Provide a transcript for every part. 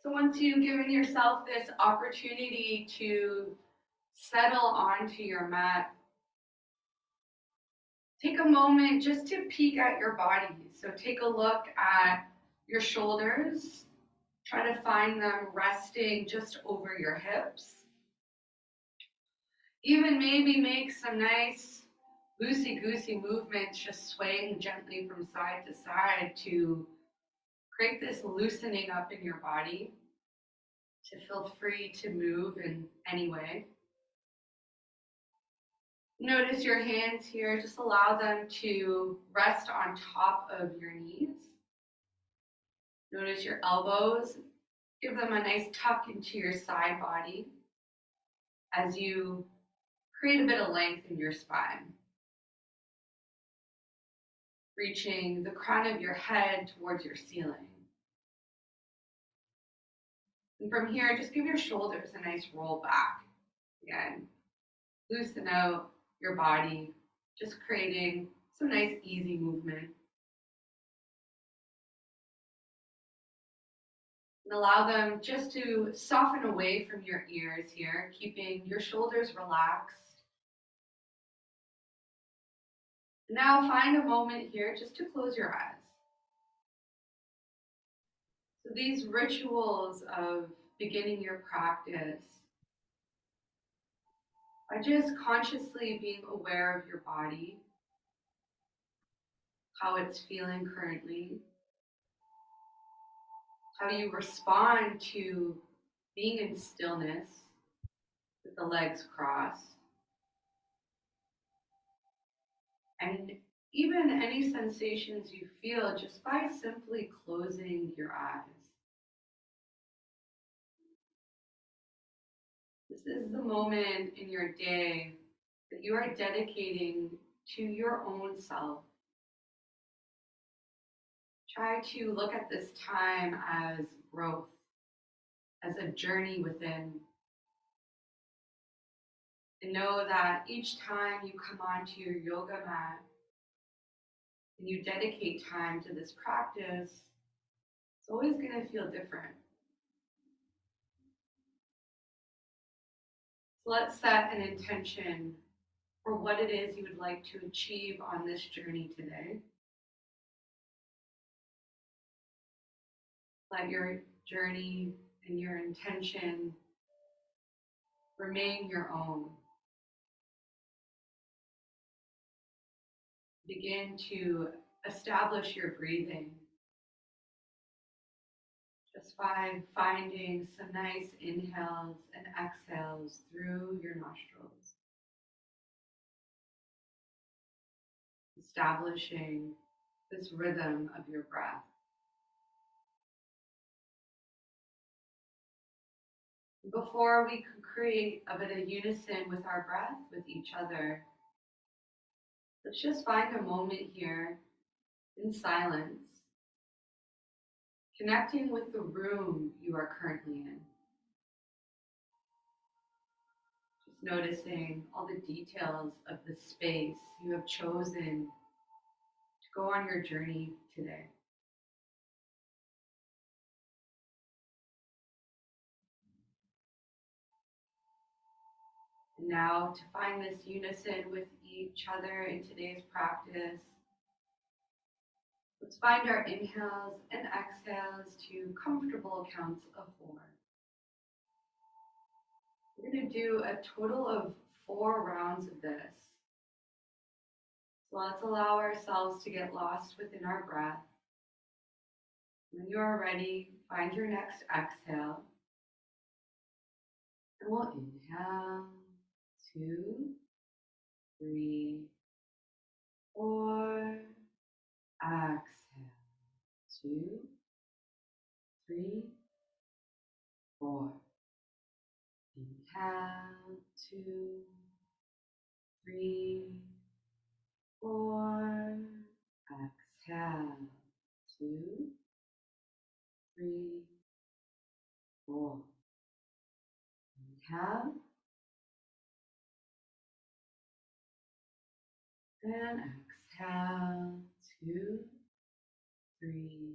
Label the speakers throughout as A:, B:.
A: So once you've given yourself this opportunity to settle onto your mat, take a moment just to peek at your body. So take a look at your shoulders. Try to find them resting just over your hips. Even maybe make some nice loosey-goosey movements, just swaying gently from side to side to create this loosening up in your body, to feel free to move in any way. Notice your hands here, just allow them to rest on top of your knees. Notice your elbows, give them a nice tuck into your side body as you create a bit of length in your spine. Reaching the crown of your head towards your ceiling. And from here, just give your shoulders a nice roll back. Again, loosen out your body, just creating some nice easy movement. And allow them just to soften away from your ears here, keeping your shoulders relaxed. Now find a moment here just to close your eyes. So these rituals of beginning your practice are just consciously being aware of your body, how it's feeling currently, how you respond to being in stillness with the legs crossed, and even any sensations you feel just by simply closing your eyes. This is the moment in your day that you are dedicating to your own self. Try to look at this time as growth, as a journey within. And know that each time you come onto your yoga mat and you dedicate time to this practice, it's always going to feel different. So let's set an intention for what it is you would like to achieve on this journey today. Let your journey and your intention remain your own. Begin to establish your breathing just by finding some nice inhales and exhales through your nostrils. Establishing this rhythm of your breath. Before we can create a bit of unison with our breath, with each other, let's just find a moment here in silence, connecting with the room you are currently in. Just noticing all the details of the space you have chosen to go on your journey today. And now to find this unison with each other in today's practice, let's find our inhales and exhales to comfortable counts of 4. We're going to do a total of 4 rounds of this. So let's allow ourselves to get lost within our breath. When you are ready, find your next exhale. And we'll inhale, 2, 3, 4. Exhale, 2, 3, 4. Inhale, 2, 3, 4. Exhale, 2, 3, 4. Inhale. And exhale, 2, 3,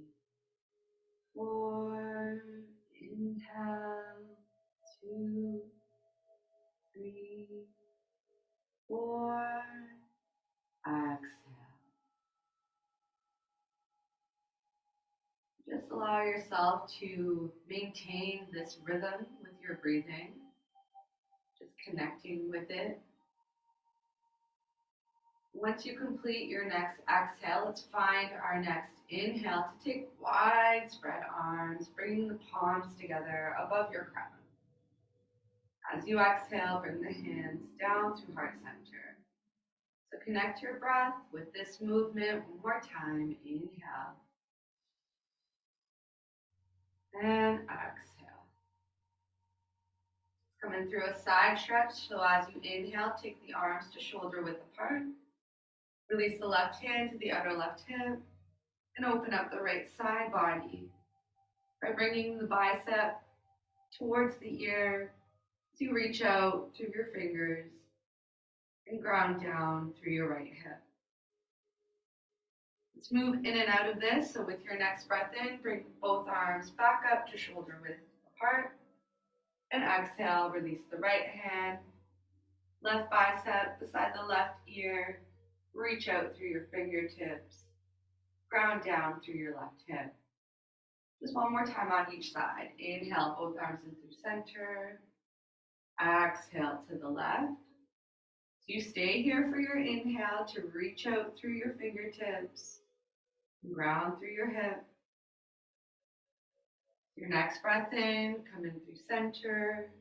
A: 4. Inhale, 2, 3, 4. Exhale. Just allow yourself to maintain this rhythm with your breathing, just connecting with it. Once you complete your next exhale, let's find our next inhale to take wide spread arms, bringing the palms together above your crown. As you exhale, bring the hands down through heart center. So connect your breath with this movement one more time. Inhale and exhale. Coming through a side stretch, so as you inhale, take the arms to shoulder width apart. Release the left hand to the outer left hip and open up the right side body by bringing the bicep towards the ear as you reach out through your fingers and ground down through your right hip. Let's move in and out of this. So with your next breath in, bring both arms back up to shoulder width apart. And exhale, release the right hand, left bicep beside the left ear. Reach out through your fingertips. Ground down through your left hip. Just one more time on each side. Inhale, both arms in through center. Exhale to the left. So you stay here for your inhale to reach out through your fingertips. Ground through your hip. Your next breath in, come in through center.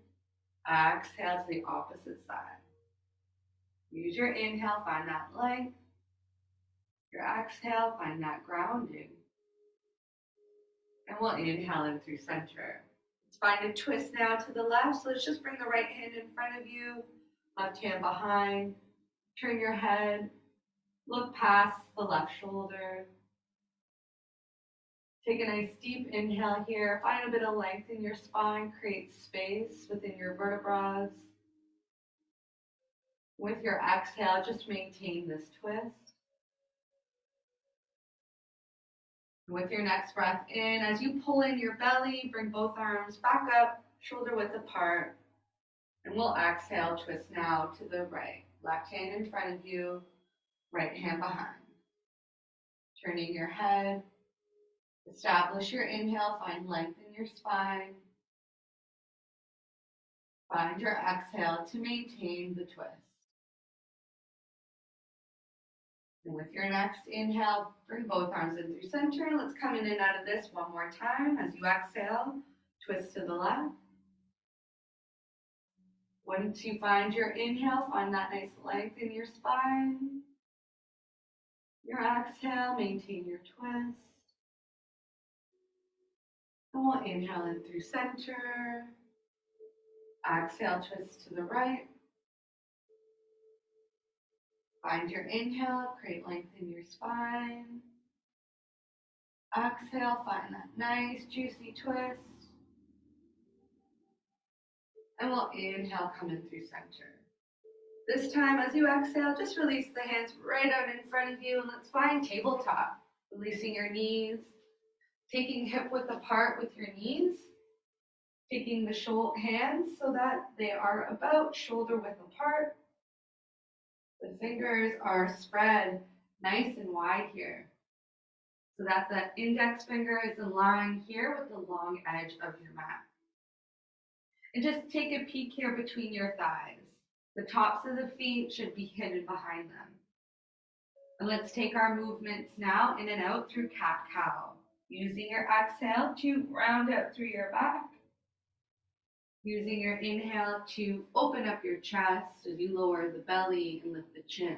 A: Exhale to the opposite side. Use your inhale, find that length. Your exhale, find that grounding. And we'll inhale in through center. Let's find a twist now to the left. So let's just bring the right hand in front of you, left hand behind. Turn your head, look past the left shoulder. Take a nice deep inhale here. Find a bit of length in your spine. Create space within your vertebrae. With your exhale, just maintain this twist. With your next breath in, as you pull in your belly, bring both arms back up, shoulder width apart. And we'll exhale, twist now to the right. Left hand in front of you, right hand behind. Turning your head. Establish your inhale, find length in your spine. Find your exhale to maintain the twist. And with your next inhale, bring both arms in through center. Let's come in and out of this one more time. As you exhale, twist to the left. Once you find your inhale, find that nice length in your spine. Your exhale, maintain your twist. And we'll inhale in through center. Exhale, twist to the right. Find your inhale, create length in your spine. Exhale, find that nice juicy twist. And we'll inhale, come in through center. This time, as you exhale, just release the hands right out in front of you, and let's find tabletop. Releasing your knees, taking hip width apart with your knees, taking the hands so that they are about shoulder width apart. The fingers are spread nice and wide here, so that the index finger is in line here with the long edge of your mat. And just take a peek here between your thighs. The tops of the feet should be hidden behind them. And let's take our movements now in and out through cat-cow. Using your exhale to round out through your back. Using your inhale to open up your chest as you lower the belly and lift the chin.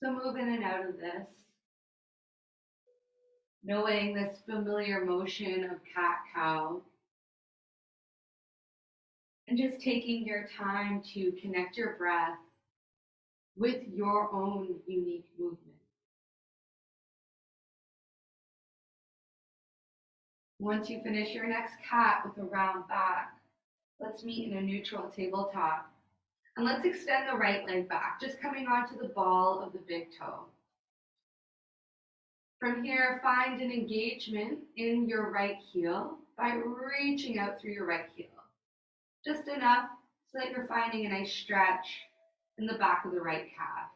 A: So move in and out of this. Knowing this familiar motion of cat-cow. And just taking your time to connect your breath with your own unique movement. Once you finish your next cat with a round back, let's meet in a neutral tabletop. And let's extend the right leg back, just coming onto the ball of the big toe. From here, find an engagement in your right heel. by reaching out through your right heel. Just enough so that you're finding a nice stretch in the back of the right calf.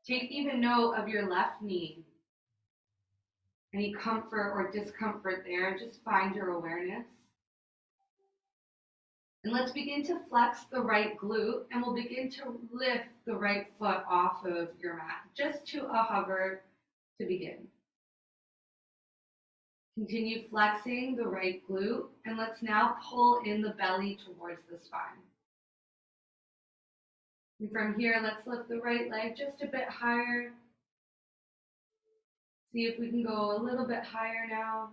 A: Take even note of your left knee. Any comfort or discomfort there, just find your awareness. And let's begin to flex the right glute, and we'll begin to lift the right foot off of your mat, just to a hover to begin. Continue flexing the right glute, and let's now pull in the belly towards the spine. And from here, let's lift the right leg just a bit higher. See if we can go a little bit higher now.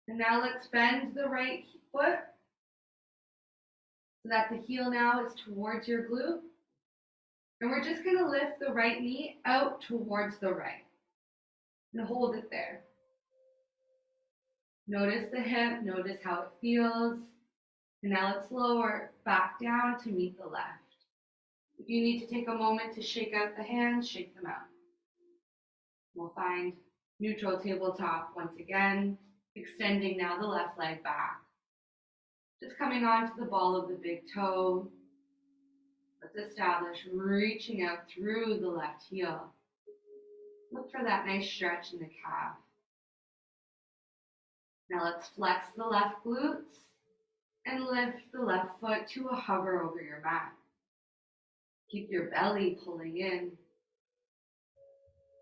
A: And now let's bend the right foot so that the heel now is towards your glute. And we're just going to lift the right knee out towards the right. And hold it there. Notice the hip, notice how it feels. And now let's lower back down to meet the left. If you need to take a moment to shake out the hands, shake them out. We'll find neutral tabletop once again, extending now the left leg back. Just coming onto the ball of the big toe. Let's establish reaching out through the left heel. Look for that nice stretch in the calf. Now let's flex the left glutes and lift the left foot to a hover over your mat. Keep your belly pulling in.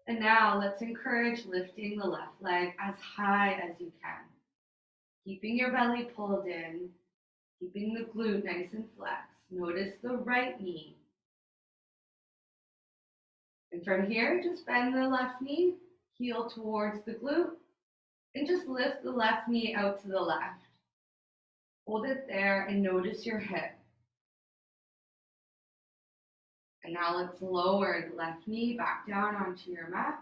A: And now let's encourage lifting the left leg as high as you can. Keeping your belly pulled in, keeping the glute nice and flexed. Notice the right knee. And from here, just bend the left knee, heel towards the glute, and just lift the left knee out to the left. Hold it there and notice your hip. And now let's lower the left knee back down onto your mat.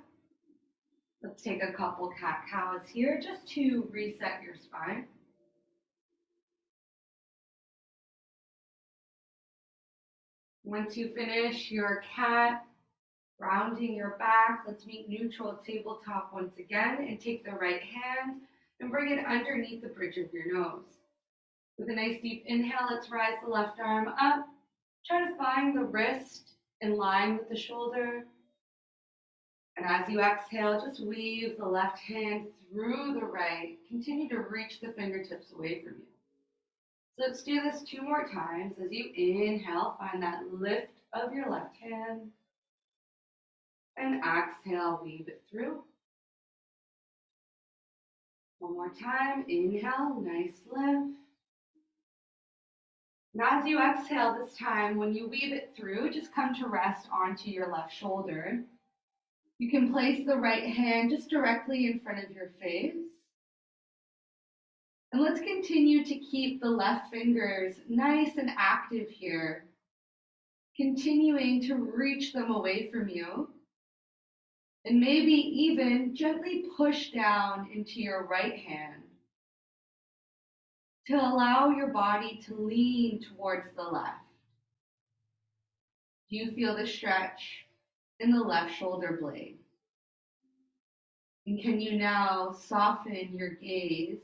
A: Let's take a couple cat-cows here just to reset your spine. Once you finish your cat, rounding your back, let's meet neutral tabletop once again and take the right hand and bring it underneath the bridge of your nose. With a nice deep inhale, let's rise the left arm up. Try to find the wrist in line with the shoulder. And as you exhale, just weave the left hand through the right. Continue to reach the fingertips away from you. So let's do this 2 more times. As you inhale, find that lift of your left hand. And exhale, weave it through. 1 more time. Inhale, nice lift. And as you exhale this time, when you weave it through, just come to rest onto your left shoulder. You can place the right hand just directly in front of your face. And let's continue to keep the left fingers nice and active here, continuing to reach them away from you. And maybe even gently push down into your right hand to allow your body to lean towards the left. Do you feel the stretch in the left shoulder blade? And can you now soften your gaze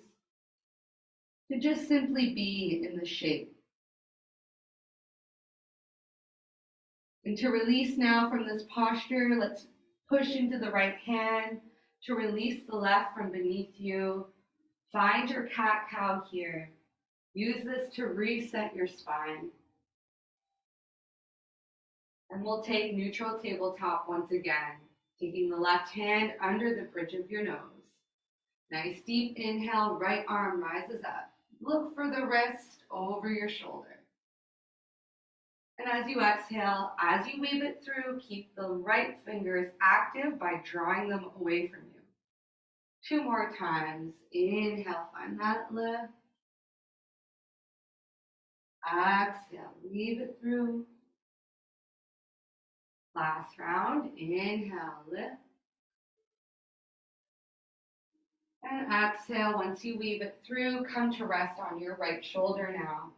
A: to just simply be in the shape? And to release now from this posture, let's push into the right hand to release the left from beneath you. Find your cat-cow here. Use this to reset your spine. And we'll take neutral tabletop once again, taking the left hand under the bridge of your nose. Nice deep inhale, right arm rises up. Look for the wrist over your shoulder. And as you exhale, as you weave it through, keep the right fingers active by drawing them away from you. 2 more times. Inhale, find that lift. Exhale, weave it through. Last round. Inhale, lift. And exhale, once you weave it through, come to rest on your right shoulder now.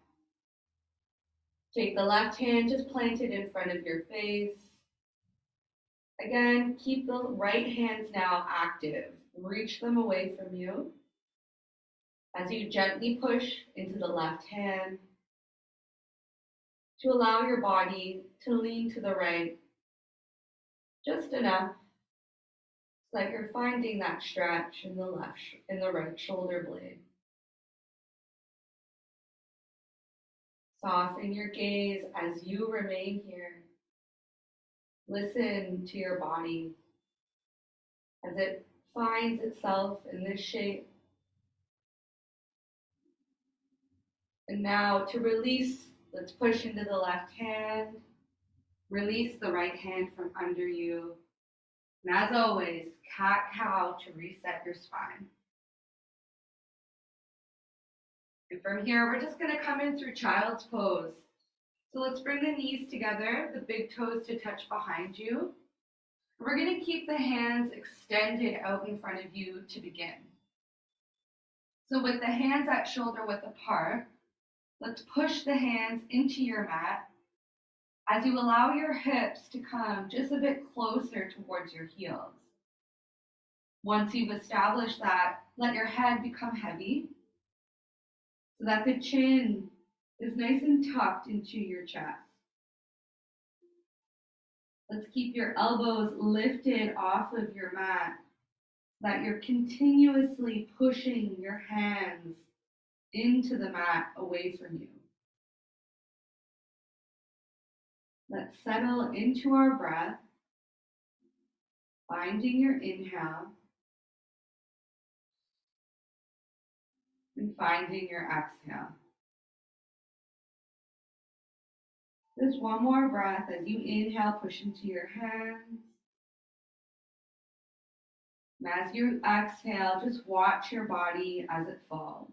A: Take the left hand, just plant it in front of your face. Again, keep the right hands now active. reach them away from you. As you gently push into the left hand, to allow your body to lean to the right, just enough so that you're finding that stretch in the right shoulder blade. Soften your gaze as you remain here. Listen to your body as it finds itself in this shape. And now to release, let's push into the left hand. Release the right hand from under you. And as always, cat-cow to reset your spine. And from here, we're just going to come in through child's pose. So let's bring the knees together, the big toes to touch behind you. We're going to keep the hands extended out in front of you to begin. So with the hands at shoulder width apart, let's push the hands into your mat as you allow your hips to come just a bit closer towards your heels. Once you've established that, let your head become heavy so that the chin is nice and tucked into your chest. Let's keep your elbows lifted off of your mat so that you're continuously pushing your hands into the mat away from you. Let's settle into our breath, finding your inhale and finding your exhale. Just one more breath as you inhale, push into your hands. And as you exhale, just watch your body as it falls.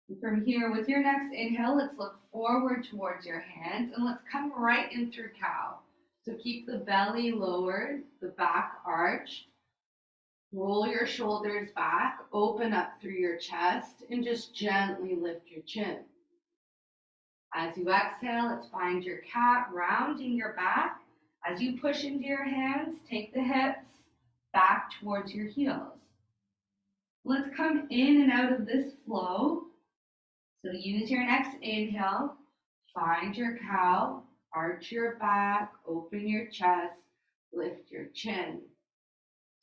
A: And from here, with your next inhale, let's look forward towards your hands and let's come right in through cow. So keep the belly lowered, the back arched. Roll your shoulders back, open up through your chest, and just gently lift your chin. As you exhale, let's find your cat, rounding your back. As you push into your hands, take the hips back towards your heels. Let's come in and out of this flow. So use your next inhale, find your cow, arch your back, open your chest, lift your chin.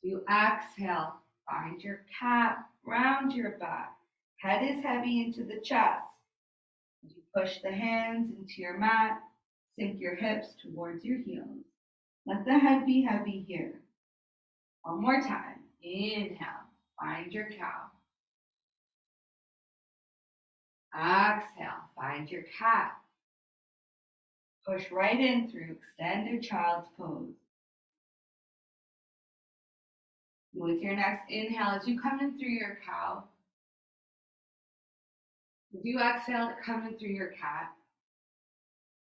A: You exhale, find your cat, round your back. Head is heavy into the chest. As you push the hands into your mat, sink your hips towards your heels. Let the head be heavy here. One more time. Inhale, find your cow. Exhale, find your cat. Push right in through extended child's pose. With your next inhale, as you come in through your cow, as you exhale to come in through your cat,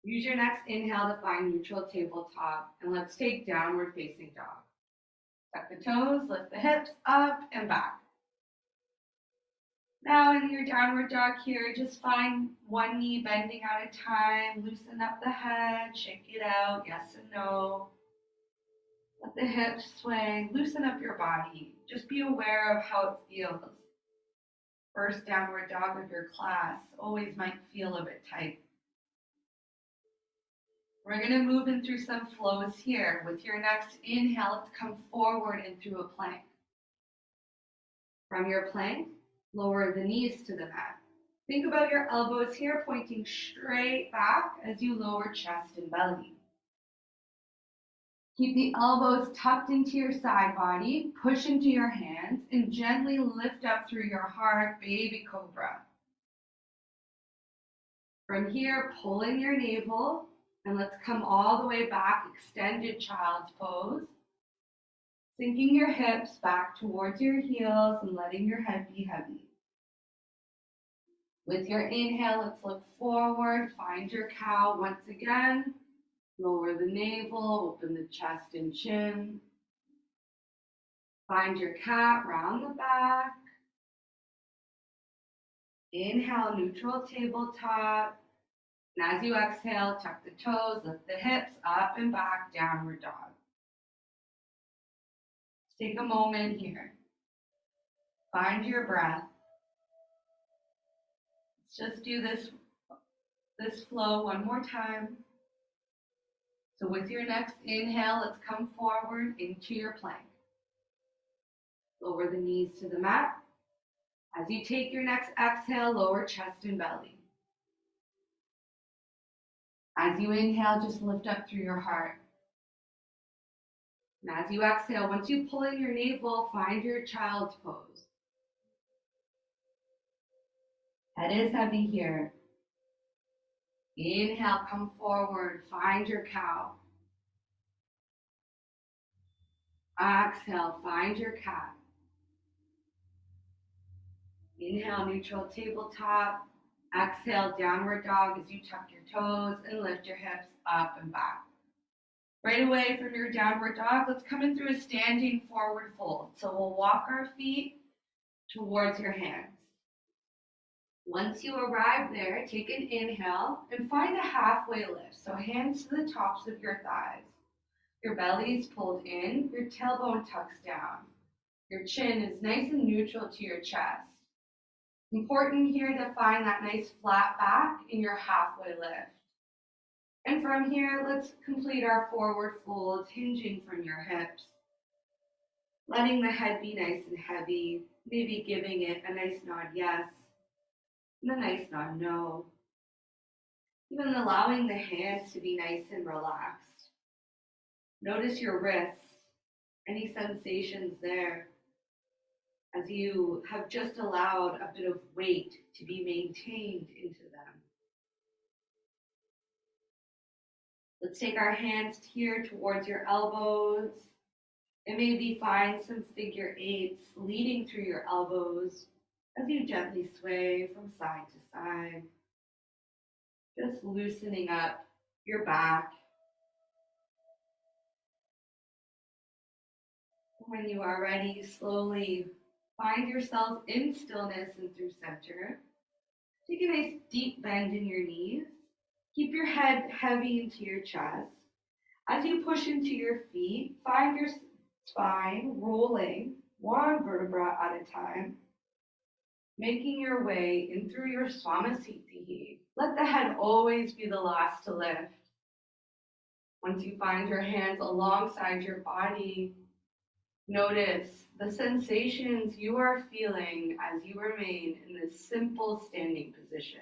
A: use your next inhale to find neutral tabletop, and let's take downward facing dog. Tuck the toes, lift the hips up and back. Now in your downward dog here, just find one knee bending at a time, loosen up the head, shake it out, yes and no. Let the hips sway, loosen up your body. Just be aware of how it feels. First downward dog of your class always might feel a bit tight. We're going to move in through some flows here. With your next inhale, let's come forward and through a plank. From your plank, lower the knees to the mat. Think about your elbows here pointing straight back as you lower chest and belly. Keep the elbows tucked into your side body, push into your hands, and gently lift up through your heart, baby cobra. From here, pull in your navel, and let's come all the way back, extended child's pose. Sinking your hips back towards your heels and letting your head be heavy. With your inhale, let's look forward, find your cow once again. Lower the navel, open the chest and chin. Find your cat, round the back. Inhale, neutral tabletop. And as you exhale, tuck the toes, lift the hips up and back, downward dog. Take a moment here. Find your breath. Let's just do this flow one more time. So with your next inhale, let's come forward into your plank. Lower the knees to the mat. As you take your next exhale, lower chest and belly. As you inhale, just lift up through your heart. And as you exhale, once you pull in your navel, find your child's pose. Head is heavy here. Inhale, come forward, find your cow. Exhale, find your cat. Inhale, neutral tabletop. Exhale, downward dog as you tuck your toes and lift your hips up and back. Right away from your downward dog, let's come in through a standing forward fold. So we'll walk our feet towards your hands. Once you arrive there, take an inhale and find a halfway lift. So hands to the tops of your thighs. Your belly is pulled in, your tailbone tucks down. Your chin is nice and neutral to your chest. Important here to find that nice flat back in your halfway lift. And from here, let's complete our forward fold, hinging from your hips. Letting the head be nice and heavy, maybe giving it a nice nod yes, and a nice nod no. Even allowing the hands to be nice and relaxed. Notice your wrists, any sensations there, as you have just allowed a bit of weight to be maintained into them. Let's take our hands here towards your elbows and maybe find some figure eights leading through your elbows as you gently sway from side to side. Just loosening up your back. When you are ready, slowly find yourself in stillness and through center. Take a nice deep bend in your knees. Keep your head heavy into your chest. As you push into your feet, find your spine rolling one vertebra at a time, making your way in through your Swamasthiti. Let the head always be the last to lift. Once you find your hands alongside your body, notice the sensations you are feeling as you remain in this simple standing position.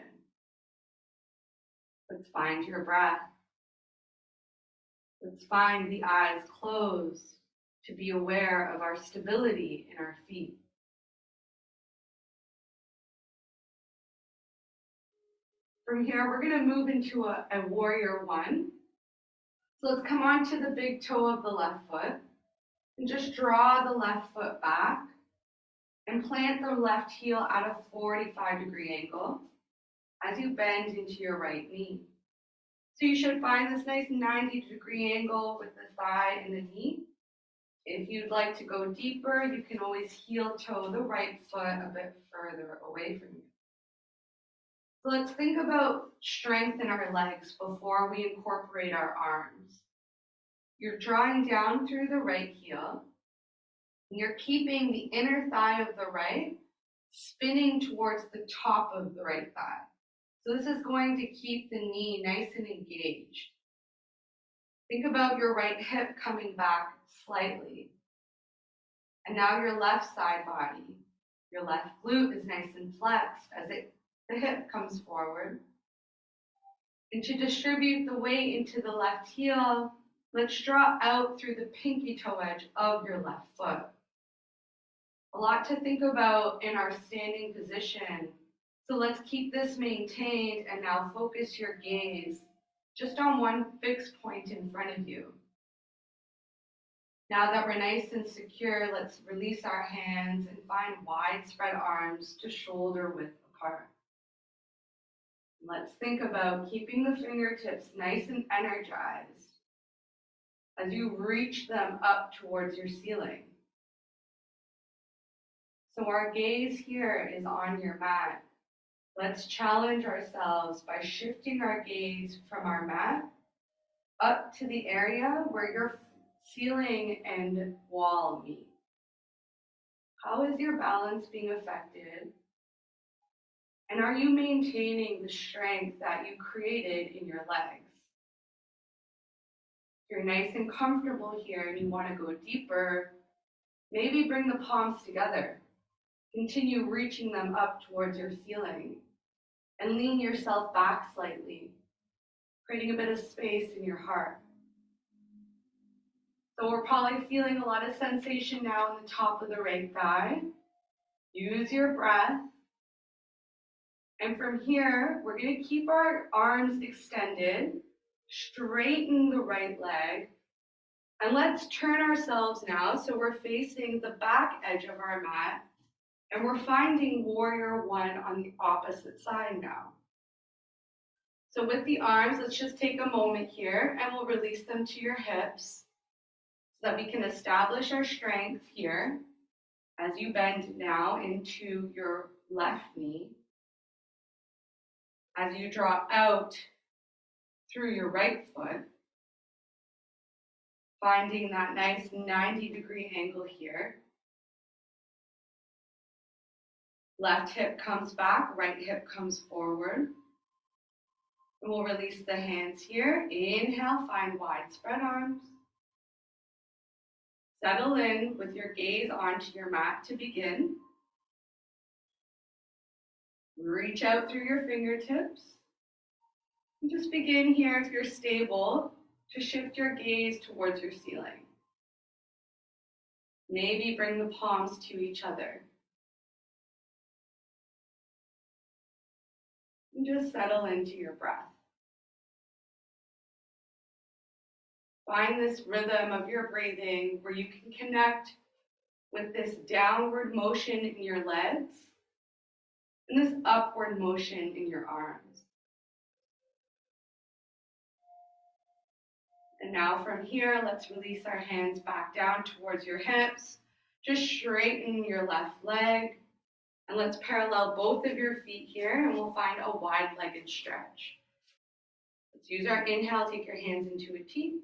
A: Let's find your breath. Let's find the eyes closed to be aware of our stability in our feet. From here, we're going to move into a warrior one. So let's come onto the big toe of the left foot and just draw the left foot back and plant the left heel at a 45-degree angle as you bend into your right knee. So you should find this nice 90-degree angle with the thigh and the knee. If you'd like to go deeper, you can always heel toe the right foot a bit further away from you. So let's think about strength in our legs before we incorporate our arms. You're drawing down through the right heel. And you're keeping the inner thigh of the right spinning towards the top of the right thigh. So this is going to keep the knee nice and engaged. Think about your right hip coming back slightly. And now your left side body, your left glute is nice and flexed as the hip comes forward. And to distribute the weight into the left heel, let's draw out through the pinky toe edge of your left foot. A lot to think about in our standing position. So let's keep this maintained and now focus your gaze just on one fixed point in front of you. Now that we're nice and secure, let's release our hands and find widespread arms to shoulder width apart. Let's think about keeping the fingertips nice and energized as you reach them up towards your ceiling. So our gaze here is on your mat. Let's challenge ourselves by shifting our gaze from our mat up to the area where your ceiling and wall meet. How is your balance being affected? And are you maintaining the strength that you created in your legs? If you're nice and comfortable here and you want to go deeper, maybe bring the palms together. Continue reaching them up towards your ceiling and lean yourself back slightly, creating a bit of space in your heart. So we're probably feeling a lot of sensation now in the top of the right thigh. Use your breath. And from here, we're going to keep our arms extended, straighten the right leg, and let's turn ourselves now so we're facing the back edge of our mat, and we're finding warrior one on the opposite side now. So with the arms, let's just take a moment here and we'll release them to your hips so that we can establish our strength here as you bend now into your left knee. As you draw out through your right foot, finding that nice 90-degree angle here. Left hip comes back, right hip comes forward. And we'll release the hands here. Inhale, find wide spread arms. Settle in with your gaze onto your mat to begin. Reach out through your fingertips. And just begin here, if you're stable, to shift your gaze towards your ceiling. Maybe bring the palms to each other. And just settle into your breath. Find this rhythm of your breathing where you can connect with this downward motion in your legs and this upward motion in your arms. And now from here, let's release our hands back down towards your hips. Just straighten your left leg. And let's parallel both of your feet here and we'll find a wide-legged stretch. Let's use our inhale, take your hands into a T.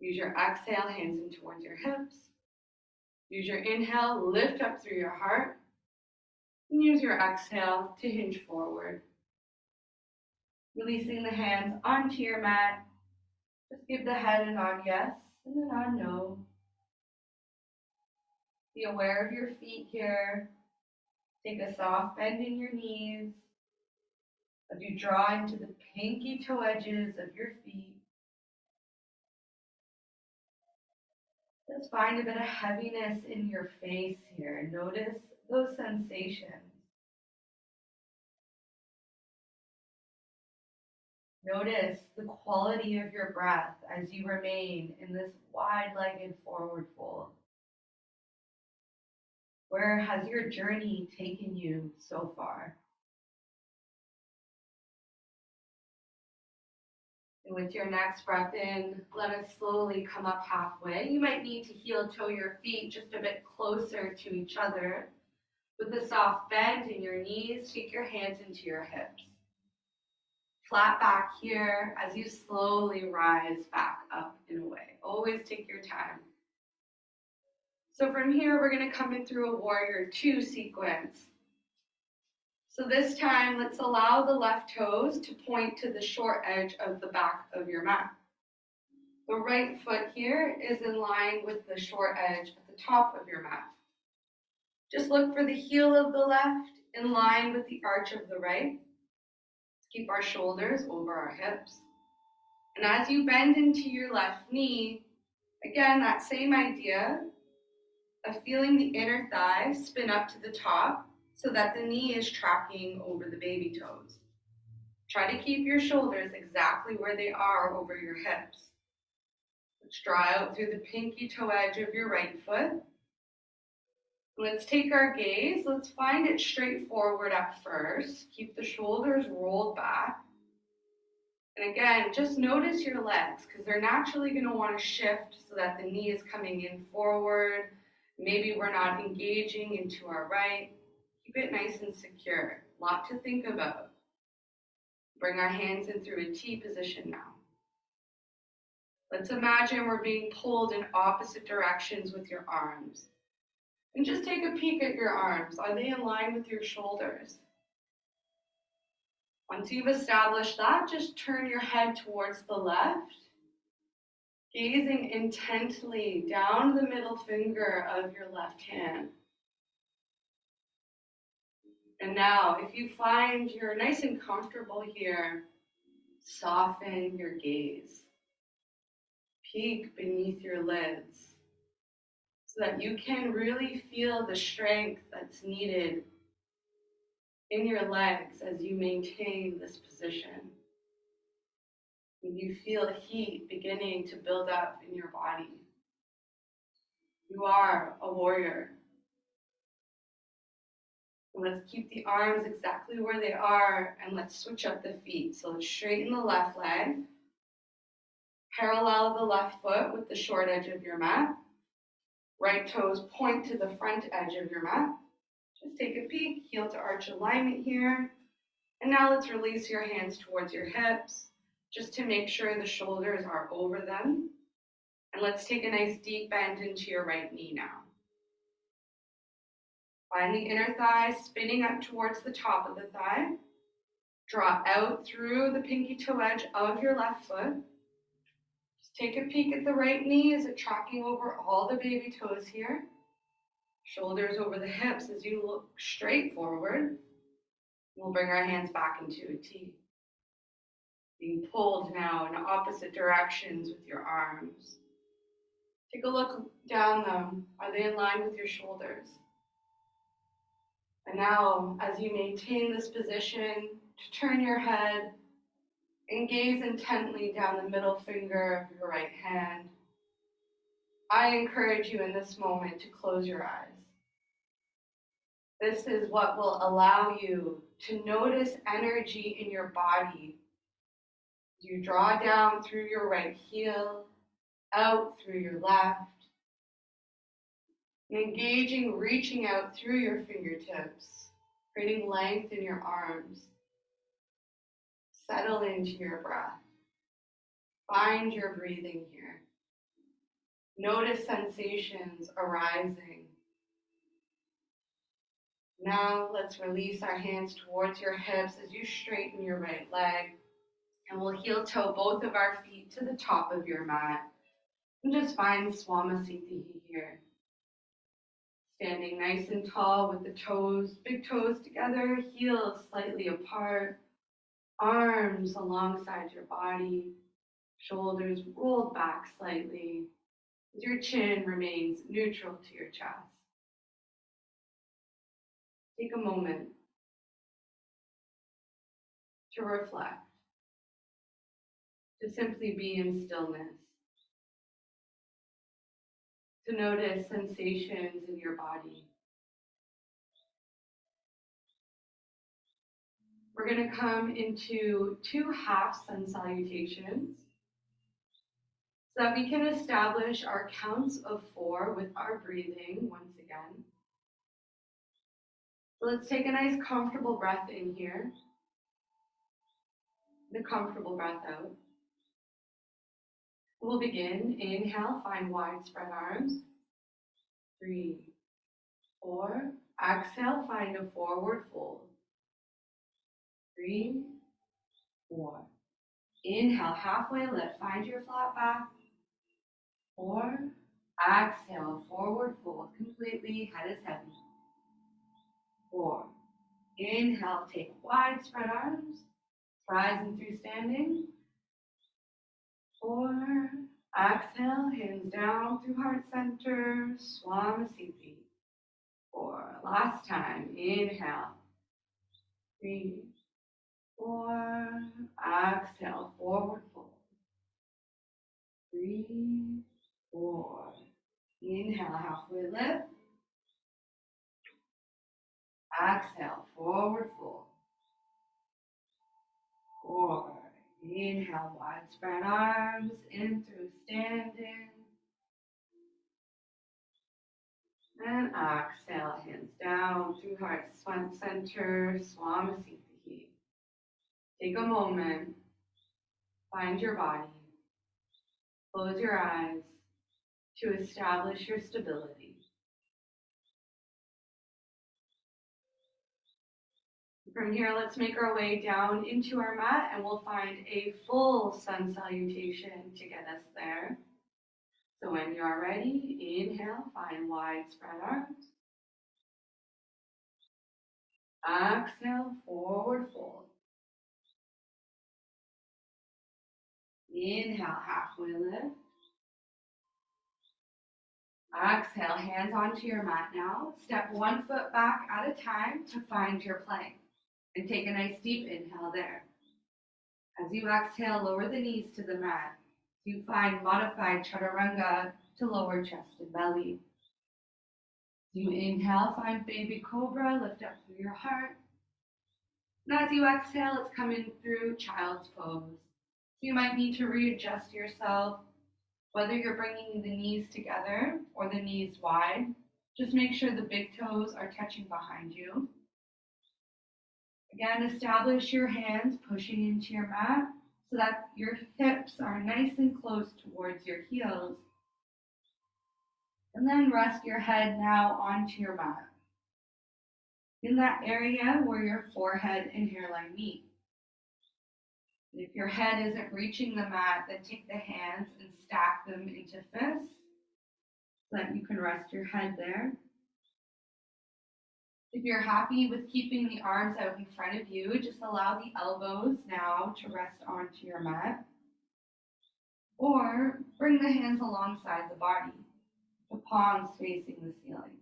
A: Use your exhale, hands in towards your hips. Use your inhale, lift up through your heart. And use your exhale to hinge forward. Releasing the hands onto your mat. Just give the head a nod yes and a nod no. Be aware of your feet here. Take a soft bend in your knees as you draw into the pinky toe edges of your feet. Just find a bit of heaviness in your face here. Notice those sensations. Notice the quality of your breath as you remain in this wide-legged forward fold. Where has your journey taken you so far? And with your next breath in, let us slowly come up halfway. You might need to heel toe your feet just a bit closer to each other. With a soft bend in your knees, take your hands into your hips. Flat back here as you slowly rise back up and away. Always take your time. So from here, we're going to come in through a warrior two sequence. So this time, let's allow the left toes to point to the short edge of the back of your mat. The right foot here is in line with the short edge at the top of your mat. Just look for the heel of the left in line with the arch of the right. Keep our shoulders over our hips. And as you bend into your left knee, again, that same idea of feeling the inner thigh spin up to the top so that the knee is tracking over the baby toes. Try to keep your shoulders exactly where they are over your hips. Let's draw out through the pinky toe edge of your right foot. Let's take our gaze. Let's find it straightforward at first. Keep the shoulders rolled back. And again, just notice your legs because they're naturally going to want to shift so that the knee is coming in forward. Maybe we're not engaging into our right. Keep it nice and secure. A lot to think about. Bring our hands in through a T position now. Let's imagine we're being pulled in opposite directions with your arms. And just take a peek at your arms. Are they in line with your shoulders? Once you've established that, just turn your head towards the left, gazing intently down the middle finger of your left hand. And now, if you find you're nice and comfortable here, soften your gaze. Peek beneath your lids so that you can really feel the strength that's needed in your legs as you maintain this position. And you feel heat beginning to build up in your body. You are a warrior. And let's keep the arms exactly where they are, and let's switch up the feet. So let's straighten the left leg, parallel the left foot with the short edge of your mat. Right toes point to the front edge of your mat. Just take a peek, heel to arch alignment here. And now let's release your hands towards your hips, just to make sure the shoulders are over them. And let's take a nice deep bend into your right knee now. Find the inner thigh spinning up towards the top of the thigh. Draw out through the pinky toe edge of your left foot. Just take a peek at the right knee. Is it tracking over all the baby toes here? Shoulders over the hips as you look straight forward. We'll bring our hands back into a T. Being pulled now in opposite directions with your arms. Take a look down them. Are they in line with your shoulders? And now, as you maintain this position, to turn your head and gaze intently down the middle finger of your right hand, I encourage you in this moment to close your eyes. This is what will allow you to notice energy in your body. You draw down through your right heel, out through your left, and engaging, reaching out through your fingertips, creating length in your arms. Settle into your breath. Find your breathing here. Notice sensations arising. Now let's release our hands towards your hips as you straighten your right leg. And we'll heel toe both of our feet to the top of your mat. And just find Swamasthiti here. Standing nice and tall with the toes, big toes together, heels slightly apart, arms alongside your body, shoulders rolled back slightly as your chin remains neutral to your chest. Take a moment to reflect, to simply be in stillness, to notice sensations in your body. We're going to come into 2 half sun salutations so that we can establish our counts of 4 with our breathing once again. So let's take a nice comfortable breath in here, and a comfortable breath out. We'll begin. Inhale, find wide spread arms. 3, 4. Exhale, find a forward fold. 3, 4. Inhale, halfway lift, find your flat back. 4. Exhale, forward fold completely, head is heavy. 4. Inhale, take wide spread arms, rising through standing. 4. Exhale, hands down through heart center, Swamasthiti. 4. Last time, inhale. 3, 4. Exhale, forward fold. 3, 4. Inhale, halfway lift. Exhale, forward fold. 4. Inhale, wide spread arms in through standing. And exhale, hands down through heart center, Swamasthiti. Take a moment, find your body, close your eyes to establish your stability. From here, let's make our way down into our mat and we'll find a full sun salutation to get us there. So when you are ready, inhale, find wide spread arms. Exhale, forward fold. Inhale, halfway lift. Exhale, hands onto your mat now. Step one foot back at a time to find your plank. And take a nice deep inhale there. As you exhale, lower the knees to the mat. You find modified chaturanga to lower chest and belly. You inhale, find baby cobra, lift up through your heart. And as you exhale, it's coming through child's pose. You might need to readjust yourself, whether you're bringing the knees together or the knees wide. Just make sure the big toes are touching behind you. Again, establish your hands pushing into your mat so that your hips are nice and close towards your heels. And then rest your head now onto your mat, in that area where your forehead and hairline meet. And if your head isn't reaching the mat, then take the hands and stack them into fists so that you can rest your head there. If you're happy with keeping the arms out in front of you, just allow the elbows now to rest onto your mat. Or bring the hands alongside the body, the palms facing the ceiling.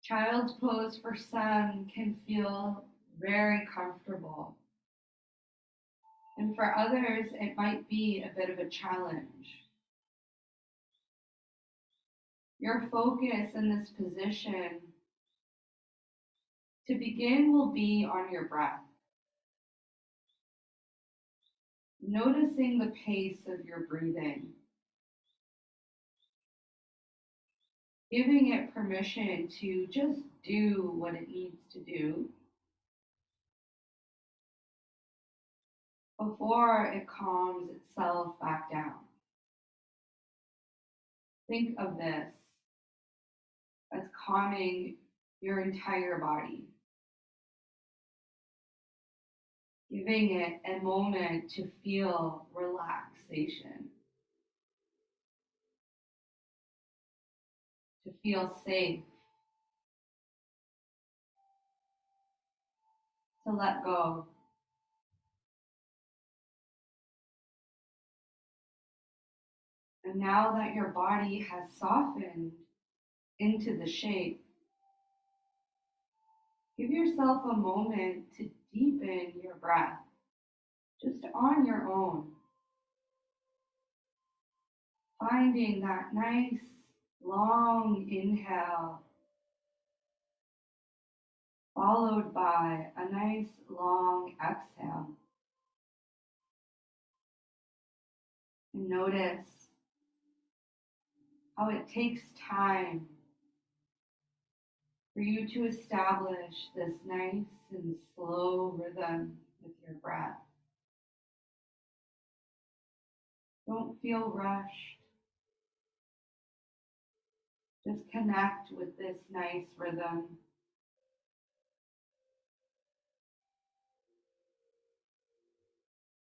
A: Child's pose for some can feel very comfortable. And for others, it might be a bit of a challenge. Your focus in this position to begin will be on your breath. Noticing the pace of your breathing. Giving it permission to just do what it needs to do before it calms itself back down. Think of this as calming your entire body, giving it a moment to feel relaxation, to feel safe, to let go. And now that your body has softened into the shape, give yourself a moment to deepen your breath, just on your own. Finding that nice long inhale, followed by a nice long exhale. And notice how it takes time for you to establish this nice and slow rhythm with your breath. Don't feel rushed. Just connect with this nice rhythm.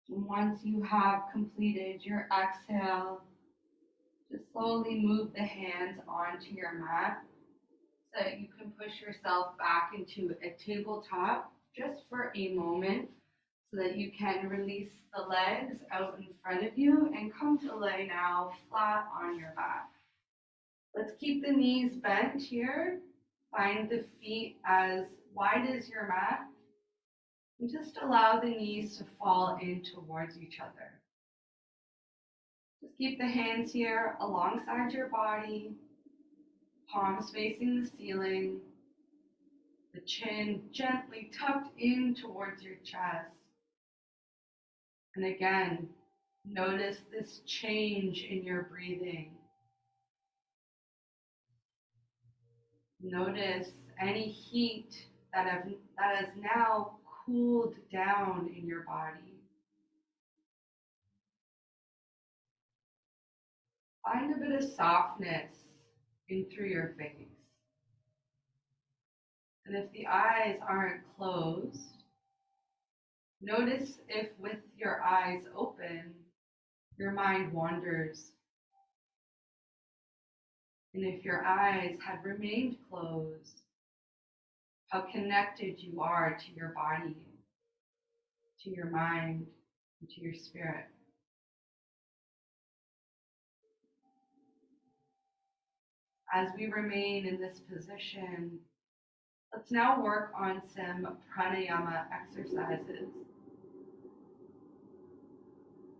A: And once you have completed your exhale, just slowly move the hands onto your mat so that you can push yourself back into a tabletop just for a moment so that you can release the legs out in front of you and come to lay now flat on your back. Let's keep the knees bent here. Find the feet as wide as your mat. And just allow the knees to fall in towards each other. Just keep the hands here alongside your body, palms facing the ceiling, the chin gently tucked in towards your chest. And again, notice this change in your breathing. Notice any heat that has now cooled down in your body. Find a bit of softness in through your face. And if the eyes aren't closed, notice if with your eyes open, your mind wanders. And if your eyes have remained closed, how connected you are to your body, to your mind, and to your spirit. As we remain in this position, let's now work on some pranayama exercises.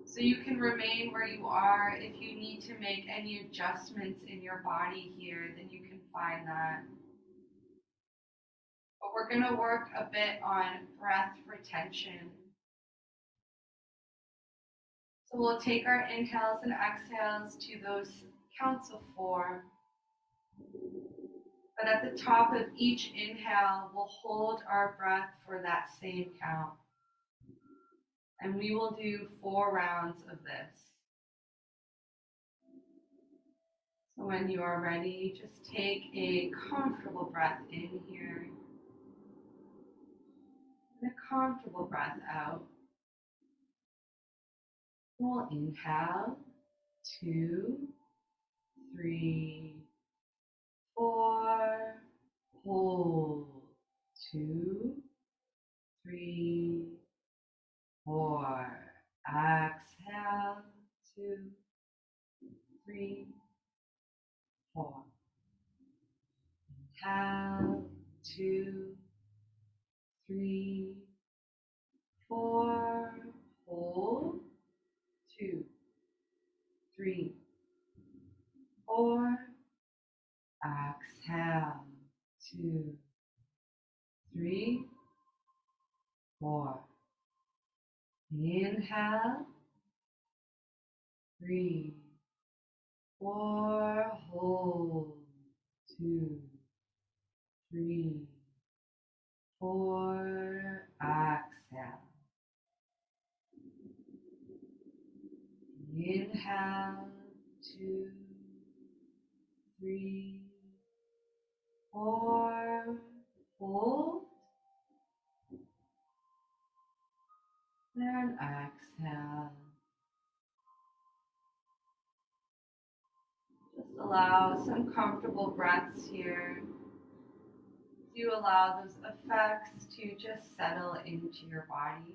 A: So you can remain where you are. If you need to make any adjustments in your body here, then you can find that. But we're going to work a bit on breath retention. So we'll take our inhales and exhales to those counts of 4. But at the top of each inhale, we'll hold our breath for that same count. And we will do 4 rounds of this. So when you are ready, just take a comfortable breath in here and a comfortable breath out. We'll inhale, 2, 3, 4, hold, 2, 3, 4, exhale, 2, 3, 4, inhale, 2, 3, 4, hold, 2, 3, 4, exhale, 2, 3, 4, inhale, 3, 4, hold, 2, 3, 4, exhale, inhale, 2, 3, 4, hold, and exhale. Just allow some comfortable breaths here. You allow those effects to just settle into your body.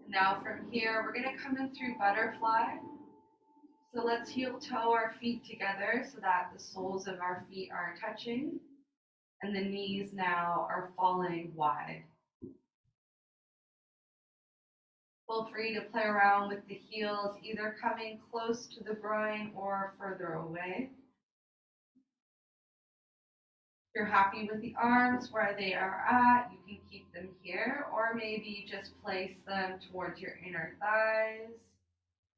A: And now from here, we're going to come in through butterfly. So let's heel toe our feet together so that the soles of our feet are touching and the knees now are falling wide. Feel free to play around with the heels, either coming close to the groin or further away. If you're happy with the arms where they are at, you can keep them here, or maybe just place them towards your inner thighs.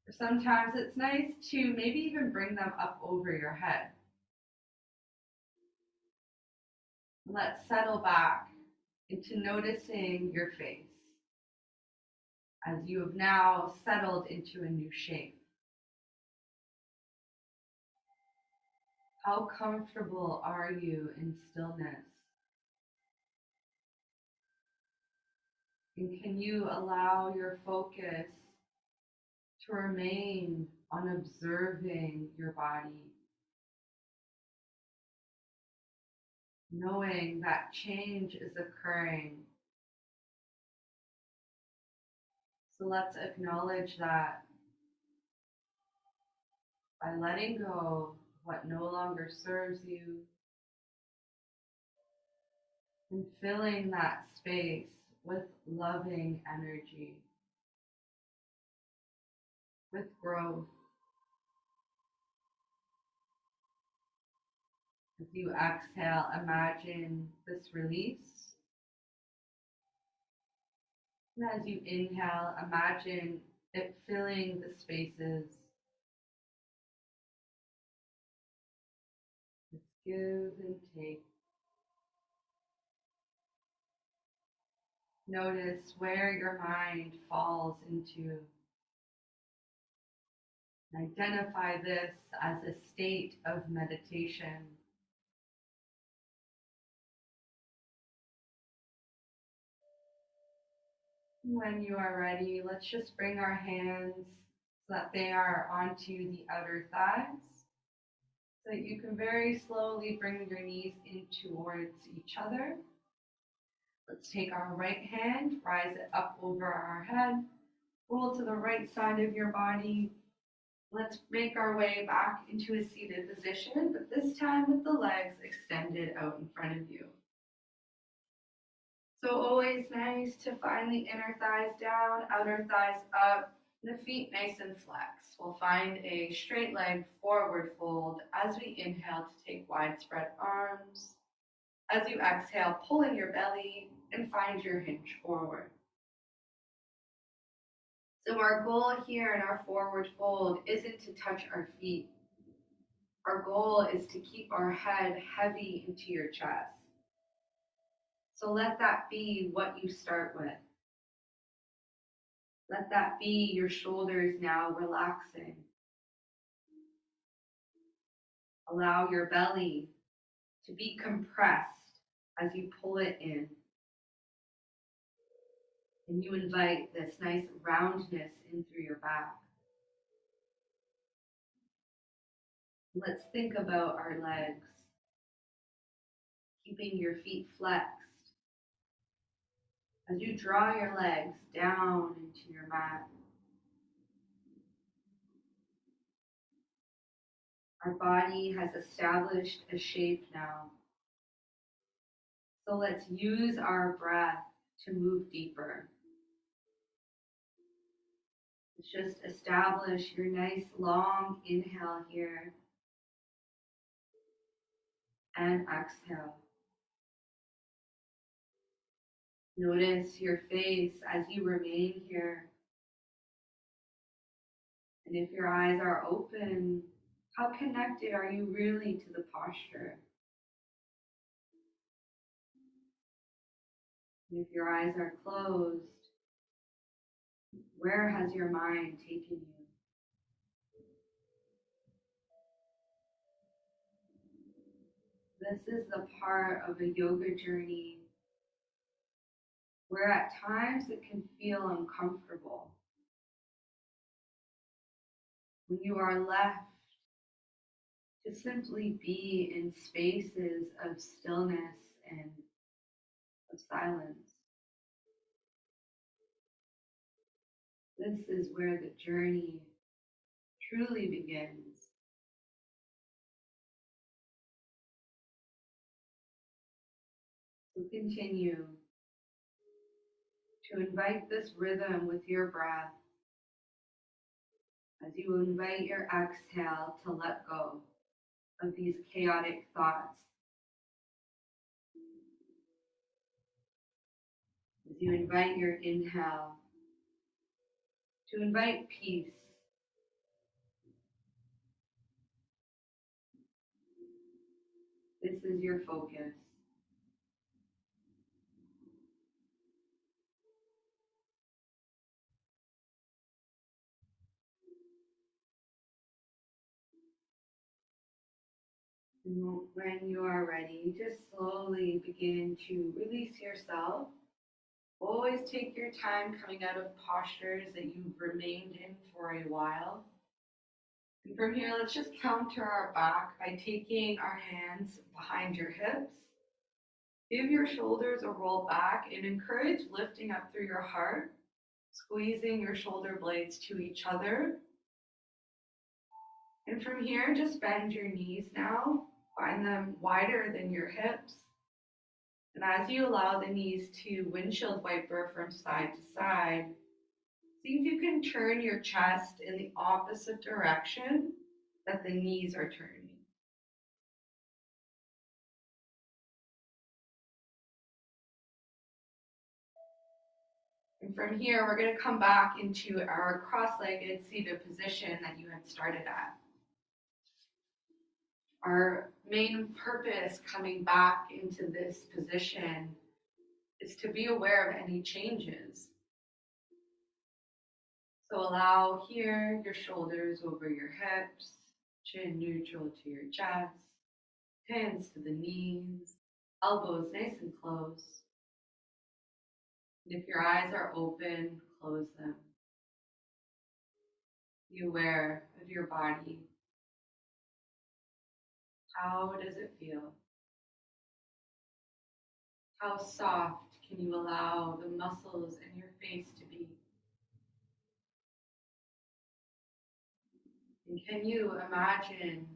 A: Or sometimes it's nice to maybe even bring them up over your head. Let's settle back into noticing your face as you have now settled into a new shape. How comfortable are you in stillness? And can you allow your focus to remain on observing your body, knowing that change is occurring? So let's acknowledge that by letting go of what no longer serves you and filling that space with loving energy, with growth. As you exhale, imagine this release. And as you inhale, imagine it filling the spaces. Just give and take. Notice where your mind falls into. Identify this as a state of meditation. When you are ready, let's just bring our hands so that they are onto the outer thighs. So you can very slowly bring your knees in towards each other. Let's take our right hand, rise it up over our head, roll to the right side of your body. Let's make our way back into a seated position, but this time with the legs extended out in front of you. So always nice to find the inner thighs down, outer thighs up, the feet nice and flex. We'll find a straight leg forward fold as we inhale to take wide spread arms. As you exhale, pull in your belly and find your hinge forward. So our goal here in our forward fold isn't to touch our feet. Our goal is to keep our head heavy into your chest. So let that be what you start with. Let that be your shoulders now relaxing. Allow your belly to be compressed as you pull it in. And you invite this nice roundness in through your back. Let's think about our legs. Keeping your feet flexed. As you draw your legs down into your mat. Our body has established a shape now. So let's use our breath to move deeper. Let's just establish your nice long inhale here and exhale. Notice your face as you remain here. And if your eyes are open, how connected are you really to the posture? And if your eyes are closed, where has your mind taken you? This is the part of a yoga journey where at times it can feel uncomfortable. When you are left to simply be in spaces of stillness and of silence. This is where the journey truly begins. So continue to invite this rhythm with your breath as you invite your exhale to let go of these chaotic thoughts. As you invite your inhale to invite peace. This is your focus. And when you are ready, just slowly begin to release yourself. Always take your time coming out of postures that you've remained in for a while. And from here, let's just counter our back by taking our hands behind your hips. Give your shoulders a roll back and encourage lifting up through your heart, squeezing your shoulder blades to each other. And from here, just bend your knees now. Find them wider than your hips. And as you allow the knees to windshield wiper from side to side, see if you can turn your chest in the opposite direction that the knees are turning. And from here, we're going to come back into our cross-legged seated position that you had started at. Our main purpose coming back into this position is to be aware of any changes. So allow here your shoulders over your hips, chin neutral to your chest, hands to the knees, elbows nice and close. And if your eyes are open, close them. Be aware of your body. How does it feel? How soft can you allow the muscles in your face to be? And can you imagine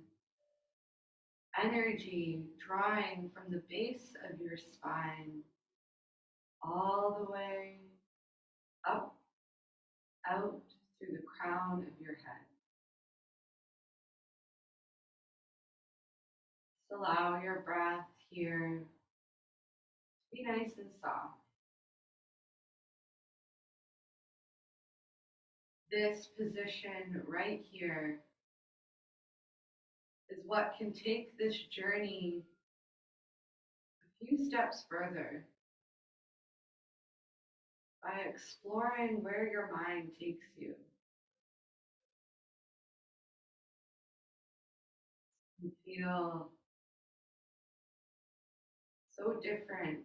A: energy drawing from the base of your spine all the way up, out through the crown of your head? Just allow your breath here to be nice and soft. This position right here is what can take this journey a few steps further by exploring where your mind takes you. You feel so different,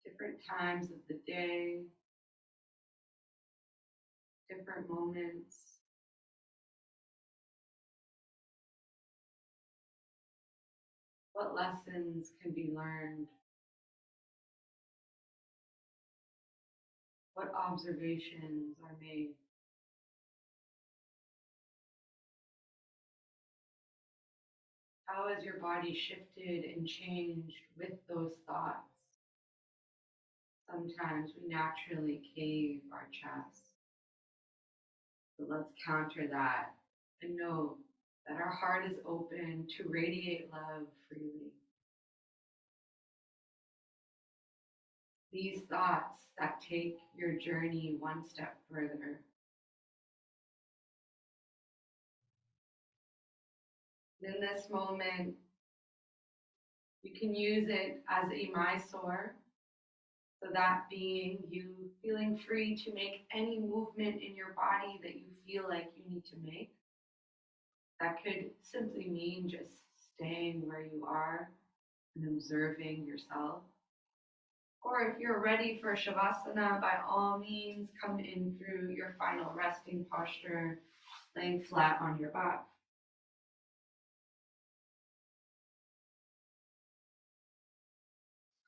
A: different times of the day, different moments. What lessons can be learned? What observations are made? How has your body shifted and changed with those thoughts? Sometimes we naturally cave our chest. So let's counter that and know that our heart is open to radiate love freely. These thoughts that take your journey one step further. In this moment, you can use it as a Mysore. So that being you feeling free to make any movement in your body that you feel like you need to make. That could simply mean just staying where you are and observing yourself. Or if you're ready for Shavasana, by all means, come in through your final resting posture, laying flat on your back.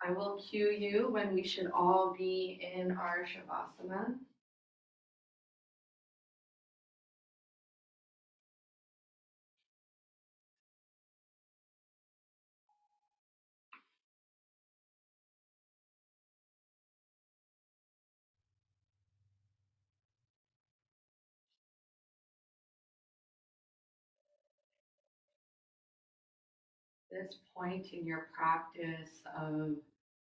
A: I will cue you when we should all be in our Shavasana. This point in your practice of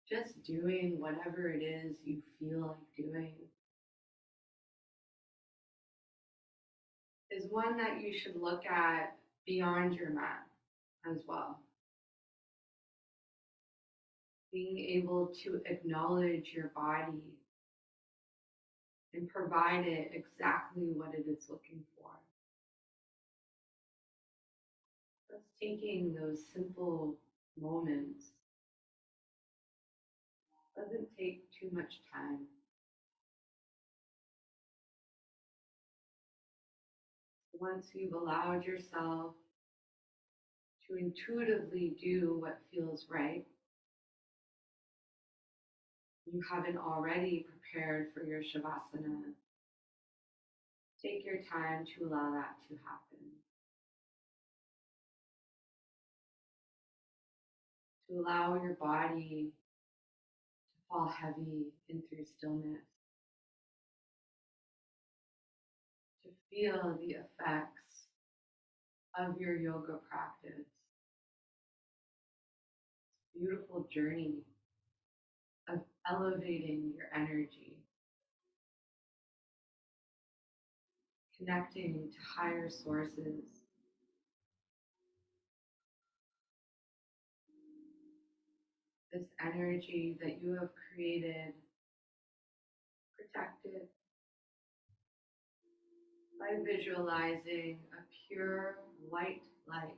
A: just doing whatever it is you feel like doing is one that you should look at beyond your mat as well. Being able to acknowledge your body and provide it exactly what it is looking for. Just taking those simple moments doesn't take too much time. Once you've allowed yourself to intuitively do what feels right, you haven't already prepared for your Shavasana, take your time to allow that to happen. To allow your body to fall heavy in through stillness. To feel the effects of your yoga practice. Beautiful journey of elevating your energy, connecting to higher sources. This energy that you have created, protected by visualizing a pure white light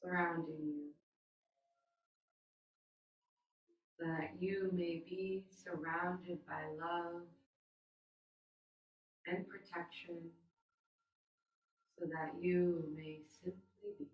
A: surrounding you. so that you may be surrounded by love and protection, so that you may simply be.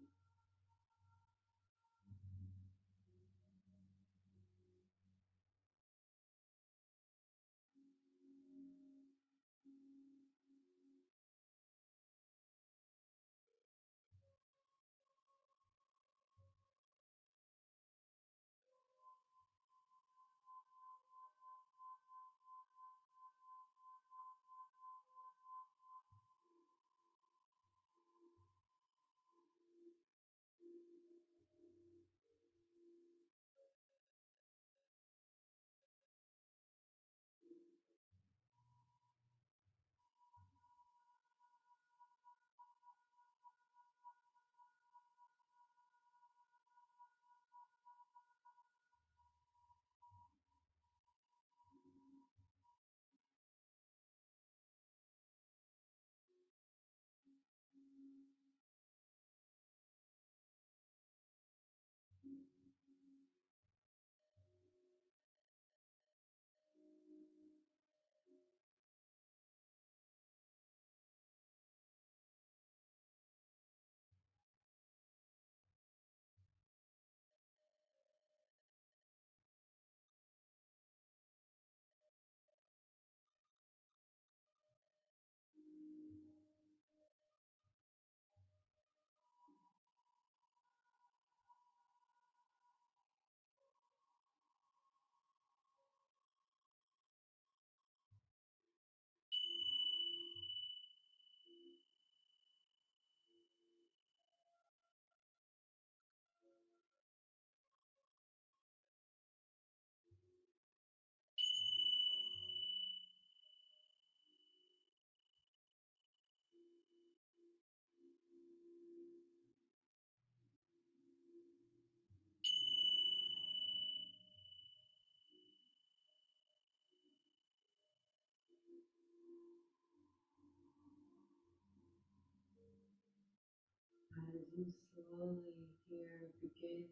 A: As you slowly here begin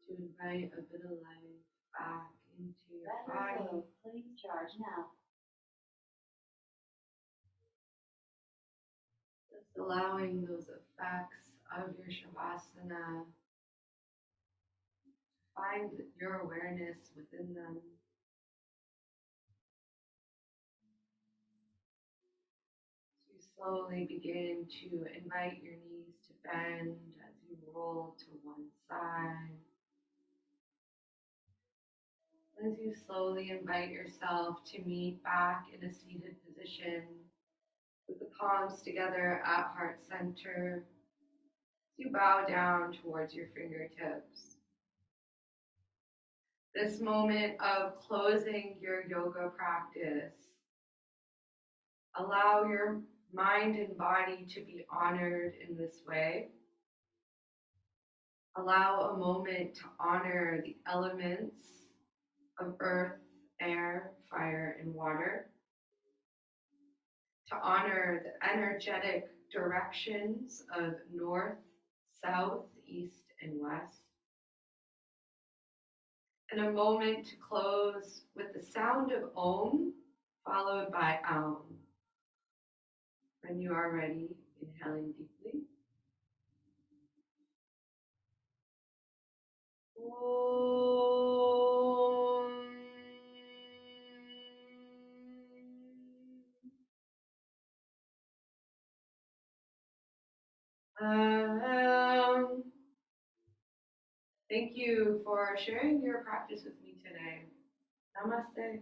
A: to invite a bit of life back into your body,
B: Please charge now.
A: just allowing those effects of your Shavasana to find your awareness within them. As you slowly begin to invite your knees to bend as you roll to one side. As you slowly invite yourself to meet back in a seated position with the palms together at heart center, you bow down towards your fingertips. This moment of closing your yoga practice, allow your mind and body to be honored in this way. Allow a moment to honor the elements of earth, air, fire, and water, to honor the energetic directions of north, south, east, and west. And a moment to close with the sound of Om followed by Aum. When you are ready, inhaling deeply. Om. Thank you for sharing your practice with me today. Namaste.